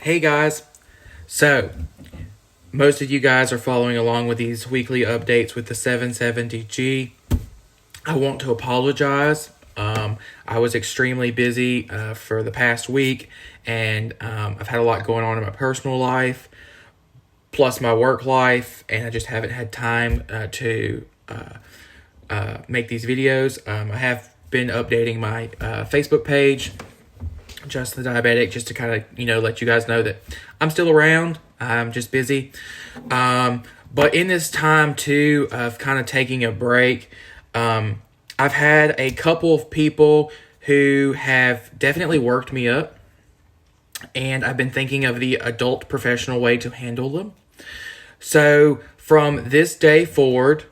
Hey guys, so most of you guys are following along with these weekly updates with the 770G. I want to apologize. I was extremely busy for the past week, and I've had a lot going on in my personal life, plus my work life, and I just haven't had time to make these videos. I have been updating my Facebook page, Just the Diabetic, just to kind of, let you guys know that I'm still around. I'm just busy. But in this time, too, of kind of taking a break, I've had a couple of people who have definitely worked me up, and I've been thinking of the adult professional way to handle them. So from this day forward,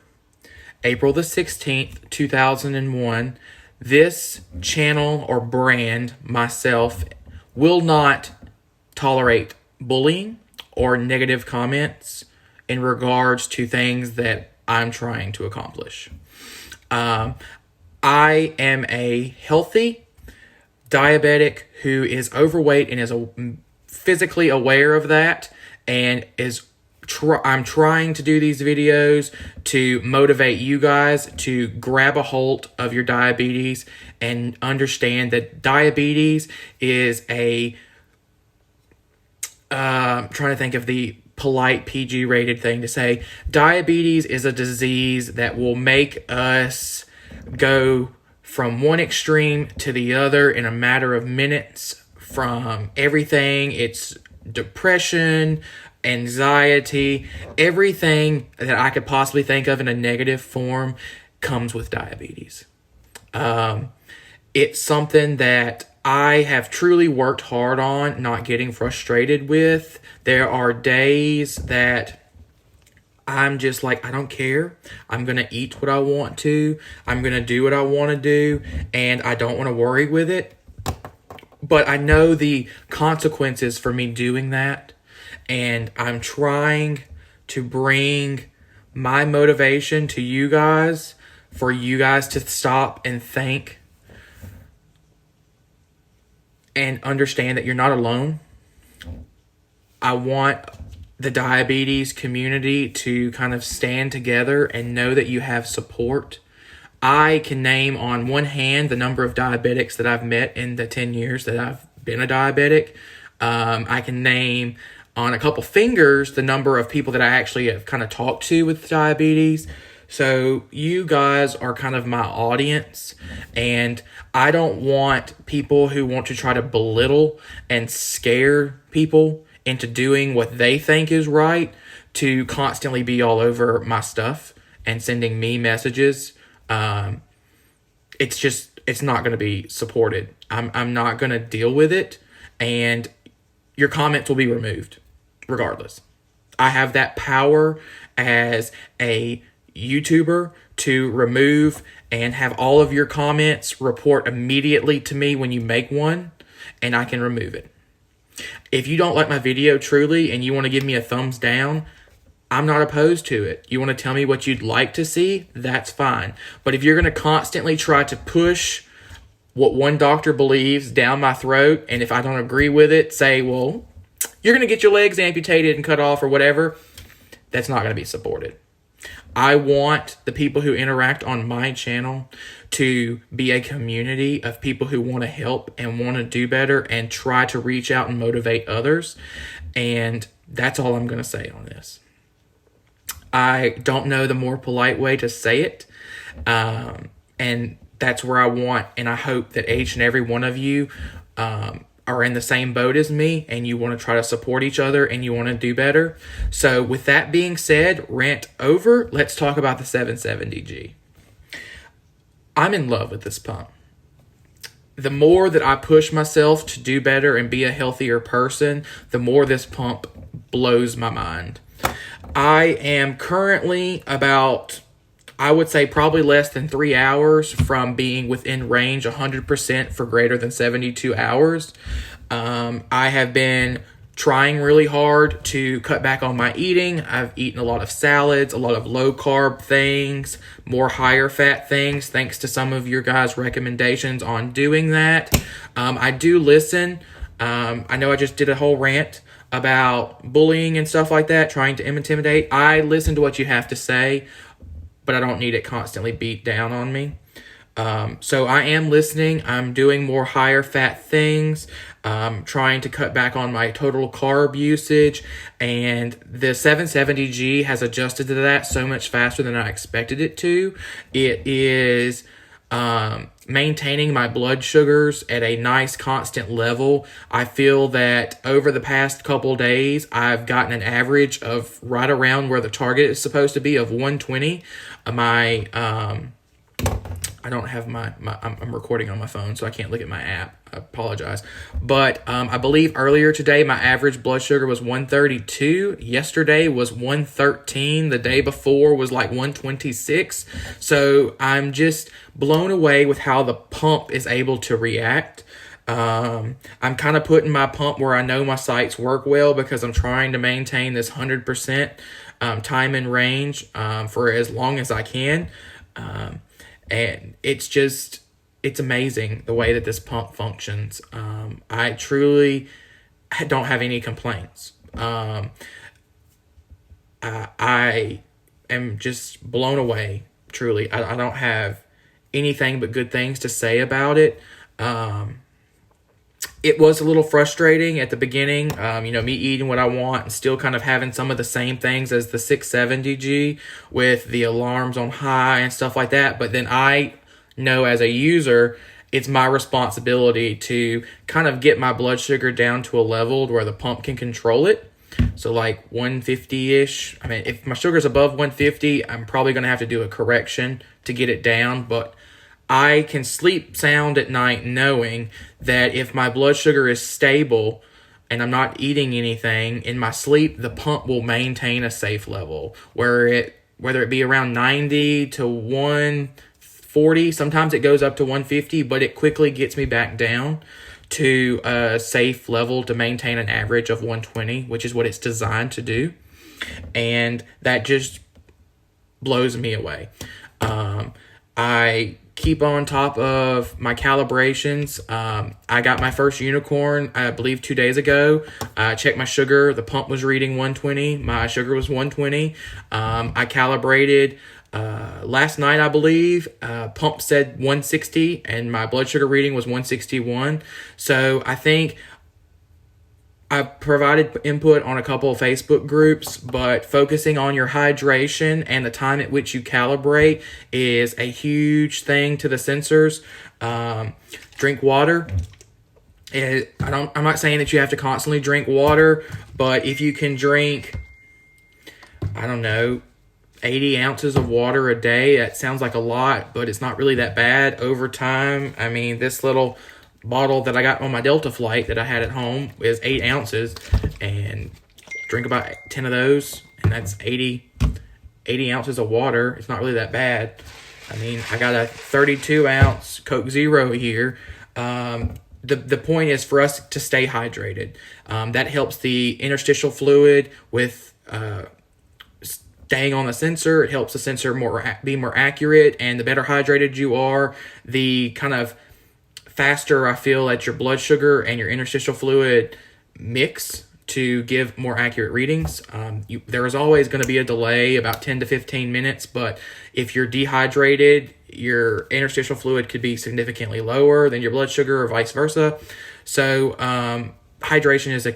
April the 16th, 2001, this channel or brand, myself, will not tolerate bullying or negative comments in regards to things that I'm trying to accomplish. I am a healthy diabetic who is overweight and is physically aware of that, and I'm trying to do these videos to motivate you guys to grab a hold of your diabetes and understand that diabetes is I'm trying to think of the polite PG rated thing to say. Diabetes is a disease that will make us go from one extreme to the other in a matter of minutes, from everything. It's depression, anxiety, everything that I could possibly think of in a negative form comes with diabetes. It's something that I have truly worked hard on not getting frustrated with. There are days that I'm just like, I don't care. I'm going to eat what I want to. I'm going to do what I want to do, and I don't want to worry with it. But I know the consequences for me doing that, and I'm trying to bring my motivation to you guys, for you guys to stop and think and understand that you're not alone. I want the diabetes community to kind of stand together and know that you have support. I can name on one hand the number of diabetics that I've met in the 10 years that I've been a diabetic. I can name on a couple fingers the number of people that I actually have kind of talked to with diabetes. So you guys are kind of my audience, and I don't want people who want to try to belittle and scare people into doing what they think is right to constantly be all over my stuff and sending me messages. It's not going to be supported. I'm not going to deal with it, and your comments will be removed regardless. I have that power as a YouTuber to remove and have all of your comments report immediately to me when you make one, and I can remove it. If you don't like my video truly and you want to give me a thumbs down, I'm not opposed to it. You want to tell me what you'd like to see, that's fine. But if you're going to constantly try to push what one doctor believes down my throat, and if I don't agree with it, say, well, you're going to get your legs amputated and cut off or whatever, that's not going to be supported. I want the people who interact on my channel to be a community of people who want to help and want to do better and try to reach out and motivate others. And that's all I'm going to say on this. I don't know the more polite way to say it. And that's where I want, and I hope that each and every one of you are in the same boat as me, and you want to try to support each other, and you want to do better. So with that being said, rant over. Let's talk about the 770G. I'm in love with this pump. The more that I push myself to do better and be a healthier person, the more this pump blows my mind. I am currently about, I would say probably less than 3 hours from being within range 100% for greater than 72 hours. I have been trying really hard to cut back on my eating. I've eaten a lot of salads, a lot of low carb things, more higher fat things, thanks to some of your guys' recommendations on doing that. I do listen I know I just did a whole rant about bullying and stuff like that, trying to intimidate. I listen to what you have to say, but I don't need it constantly beat down on me. So I am listening. I'm doing more higher fat things, trying to cut back on my total carb usage, and the 770G has adjusted to that so much faster than I expected it to. It is maintaining my blood sugars at a nice constant level. I feel that over the past couple days, I've gotten an average of right around where the target is supposed to be of 120. I don't have I'm recording on my phone, so I can't look at my app. I apologize. But I believe earlier today, my average blood sugar was 132. Yesterday was 113. The day before was like 126. So I'm just blown away with how the pump is able to react. I'm kind of putting my pump where I know my sites work well, because I'm trying to maintain this 100% time in range for as long as I can. And it's amazing the way that this pump functions. I truly don't have any complaints. I am just blown away, truly. I don't have anything but good things to say about it. It was a little frustrating at the beginning, me eating what I want and still kind of having some of the same things as the 670G with the alarms on high and stuff like that. But then I know as a user, it's my responsibility to kind of get my blood sugar down to a level where the pump can control it. So like 150-ish. I mean, if my sugar's above 150, I'm probably going to have to do a correction to get it down. But I can sleep sound at night knowing that if my blood sugar is stable and I'm not eating anything in my sleep, the pump will maintain a safe level, whether it be around 90 to 140. Sometimes it goes up to 150, but it quickly gets me back down to a safe level to maintain an average of 120, which is what it's designed to do. And that just blows me away. I keep on top of my calibrations. I got my first unicorn, I believe 2 days ago. I checked my sugar. The pump was reading 120. My sugar was 120. I calibrated last night, I believe. Pump said 160 and my blood sugar reading was 161. So I think I've provided input on a couple of Facebook groups, but focusing on your hydration and the time at which you calibrate is a huge thing to the sensors. Drink water. I'm not saying that you have to constantly drink water, but if you can drink, 80 ounces of water a day, that sounds like a lot, but it's not really that bad over time. I mean, this little bottle that I got on my Delta flight that I had at home is 8 ounces, and drink about 10 of those, and that's 80 ounces of water. It's not really that bad. I mean, I got a 32 ounce Coke Zero here. The point is for us to stay hydrated. That helps the interstitial fluid with staying on the sensor. It helps the sensor be more accurate, and the better hydrated you are, the kind of faster I feel that your blood sugar and your interstitial fluid mix to give more accurate readings. There is always going to be a delay, about 10 to 15 minutes, but if you're dehydrated, your interstitial fluid could be significantly lower than your blood sugar or vice versa. So hydration is a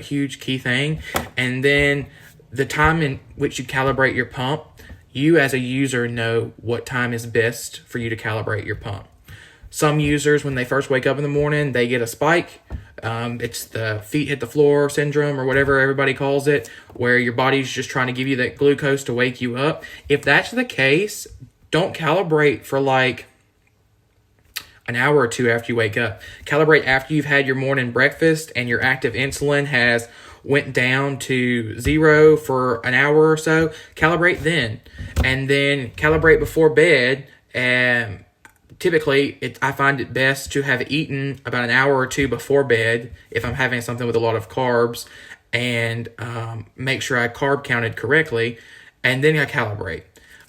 huge key thing. And then the time in which you calibrate your pump, you as a user know what time is best for you to calibrate your pump. Some users, when they first wake up in the morning, they get a spike. It's the feet hit the floor syndrome or whatever everybody calls it, where your body's just trying to give you that glucose to wake you up. If that's the case, don't calibrate for like an hour or two after you wake up. Calibrate after you've had your morning breakfast and your active insulin has went down to 0 for an hour or so. Calibrate then. And then calibrate before bed. And typically, I find it best to have eaten about an hour or two before bed if I'm having something with a lot of carbs, and make sure I carb counted correctly, and then I calibrate.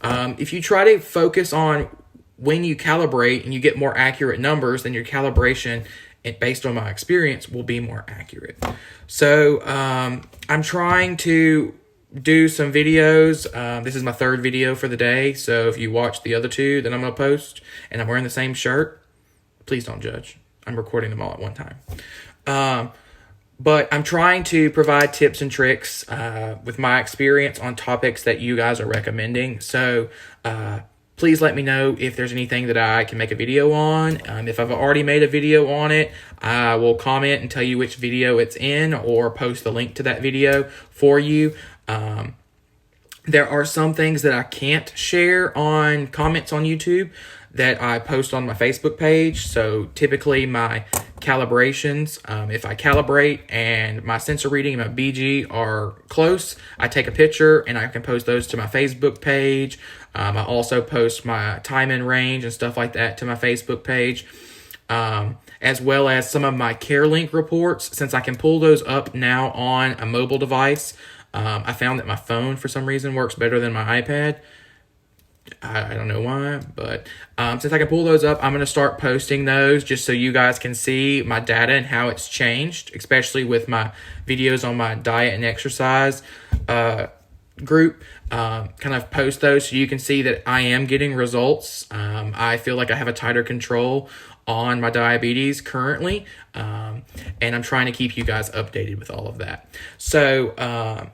If you try to focus on when you calibrate and you get more accurate numbers, then your calibration based on my experience, will be more accurate. So I'm trying to do some videos. This is my third video for the day. So if you watch the other two that I'm going to post and I'm wearing the same shirt, please don't judge. I'm recording them all at one time. But I'm trying to provide tips and tricks with my experience on topics that you guys are recommending. So please let me know if there's anything that I can make a video on. If I've already made a video on it, I will comment and tell you which video it's in or post the link to that video for you. There are some things that I can't share on comments on YouTube that I post on my Facebook page. So typically my calibrations, if I calibrate and my sensor reading and my BG are close, I take a picture and I can post those to my Facebook page. I also post my time and range and stuff like that to my Facebook page, as well as some of my CareLink reports. Since I can pull those up now on a mobile device, I found that my phone for some reason works better than my iPad. I don't know why, but since I can pull those up, I'm going to start posting those just so you guys can see my data and how it's changed, especially with my videos on my diet and exercise group. Kind of post those so you can see that I am getting results. I feel like I have a tighter control on my diabetes currently, and I'm trying to keep you guys updated with all of that. So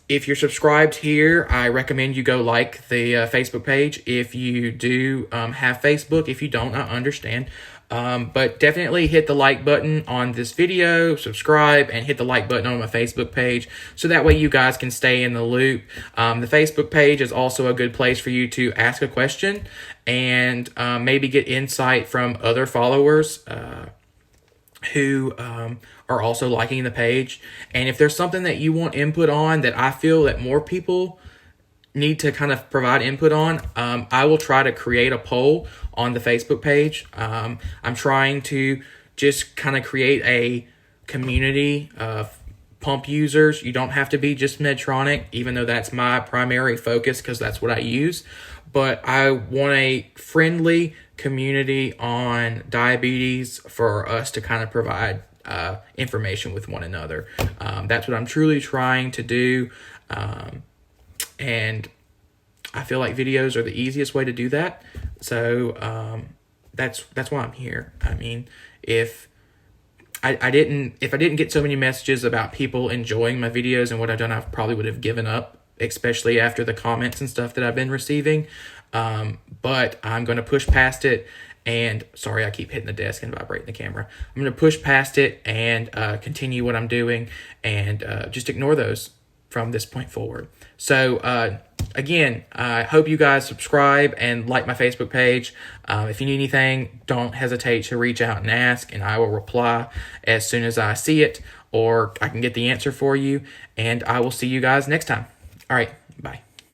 if you're subscribed here, I recommend you go like the Facebook page if you do have Facebook. If you don't, I understand. But definitely hit the like button on this video, subscribe, and hit the like button on my Facebook page so that way you guys can stay in the loop. The Facebook page is also a good place for you to ask a question and maybe get insight from other followers who are also liking the page. And if there's something that you want input on that I feel that more people need to kind of provide input on, I will try to create a poll on the Facebook page. I'm trying to just kind of create a community of pump users. You don't have to be just Medtronic, even though that's my primary focus because that's what I use. But I want a friendly community on diabetes for us to kind of provide information with one another. That's what I'm truly trying to do. And I feel like videos are the easiest way to do that. So that's why I'm here. I mean, if I didn't get so many messages about people enjoying my videos and what I've done, I probably would have given up, especially after the comments and stuff that I've been receiving. But I'm going to push past it. And sorry, I keep hitting the desk and vibrating the camera. I'm going to push past it and continue what I'm doing and just ignore those from this point forward. So again, I hope you guys subscribe and like my Facebook page. If you need anything, don't hesitate to reach out and ask, and I will reply as soon as I see it or I can get the answer for you. And I will see you guys next time. All right, bye.